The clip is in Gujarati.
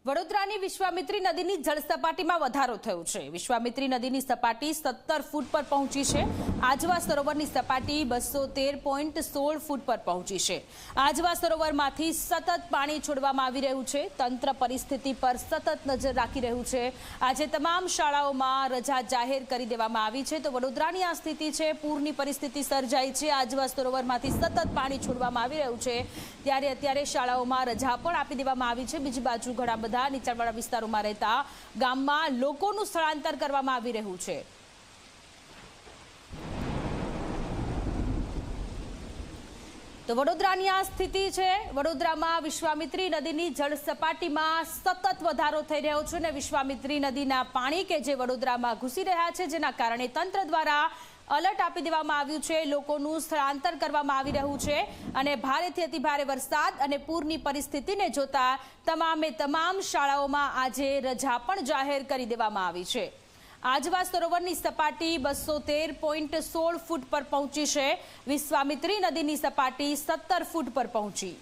વડોદરાની વિશ્વામિત્રી નદીની જળસપાટીમાં વધારો થયો છે। વિશ્વામિત્રી નદીની સપાટી 17 ફૂટ પર પહોંચી છે। આજવા સરોવરની સપાટી 213.16 ફૂટ પર પહોંચી છે। આજવા સરોવરમાંથી સતત પાણી છોડવામાં આવી રહ્યું છે। તંત્ર પરિસ્થિતિ પર સતત નજર રાખી રહ્યું છે। આજે તમામ શાળાઓમાં રજા જાહેર કરી દેવામાં આવી છે। તો વડોદરાની આ સ્થિતિ છે, પૂરની પરિસ્થિતિ સર્જાઈ છે। આજવા સરોવરમાંથી સતત પાણી છોડવામાં આવી રહ્યું છે, ત્યારે અત્યારે શાળાઓમાં રજા પણ આપી દેવામાં આવી છે। બીજી બાજુ ઘણા બધા નીચાણવાળા વિસ્તારોમાં રહેતા ગામમાં લોકોનું સ્થળાંતર કરવામાં આવી રહ્યું છે। તો વડોદરાની આ સ્થિતિ છે। વડોદરામાં વિશ્વામિત્રી નદીની જળ સપાટીમાં સતત વધારો થઈ રહ્યો છે અને વિશ્વામિત્રી નદીના પાણી કે જે વડોદરામાં ઘૂસી રહ્યા છે, જેના કારણે તંત્ર દ્વારા અલર્ટ આપી દેવામાં આવ્યું છે। લોકોનું સ્થળાંતર કરવામાં આવી રહ્યું છે અને ભારેથી અતિભારે વરસાદ અને પૂરની પરિસ્થિતિને જોતા તમામ શાળાઓમાં આજે રજા પણ જાહેર કરી દેવામાં આવી છે। આજવા સરોવરની સપાટી 213.16 ફૂટ પર પહોંચી છે। વિશ્વામિત્રી નદીની સપાટી 17 ફૂટ પર પહોંચી।